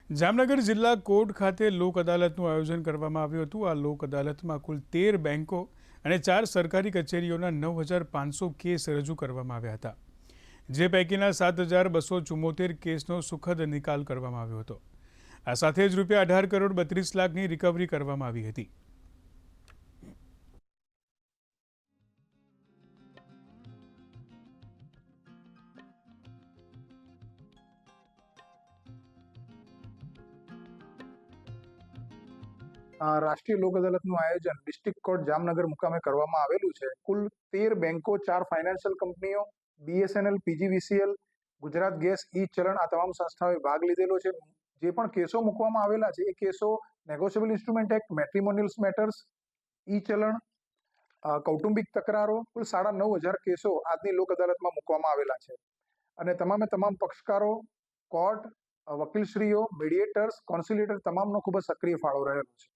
જામનગર જિલ્લા કોર્ટ ખાતે લોક અદાલતનું આયોજન કરવામાં આવ્યું હતું। આ લોક અદાલતમાં કુલ 13 બેંકો અને 4 સરકારી કચેરીઓના 9,500 કેસ રજૂ કરવામાં આવ્યા હતા, જે પૈકીના 7,274 કેસનો સુખદ નિકાલ કરવામાં આવ્યો હતો। આ સાથે જ ₹18 કરોડ 32 લાખની રિકવરી કરવામાં આવી હતી। રાષ્ટ્રીય લોક અદાલતનું આયોજન ડિસ્ટ્રિક્ટ કોર્ટ જામનગર મુકામે કરવામાં આવેલું છે। કુલ 13 બેંકો, 4 ફાઇનાન્શિયલ કંપનીઓ, BSNL, PGVCL, ગુજરાત ગેસ, ઈ ચલણ આ તમામ સંસ્થાઓએ ભાગ લીધેલો છે। જે પણ કેસો મૂકવામાં આવેલા છે એ કેસો નેગોશિયેબલ ઇન્સ્ટ્રુમેન્ટ એક્ટ, મેટ્રીમોનિયલ્સ મેટર્સ, ઈ ચલણ, કૌટુંબિક તકરારો, કુલ 9,500 કેસો આજની લોક અદાલતમાં મૂકવામાં આવેલા છે। અને તમામે તમામ પક્ષકારો, કોર્ટ, વકીલશ્રીઓ, મીડિયેટર્સ, કોન્સિલેટર તમામનો ખૂબ જ સક્રિય ફાળો રહેલો છે।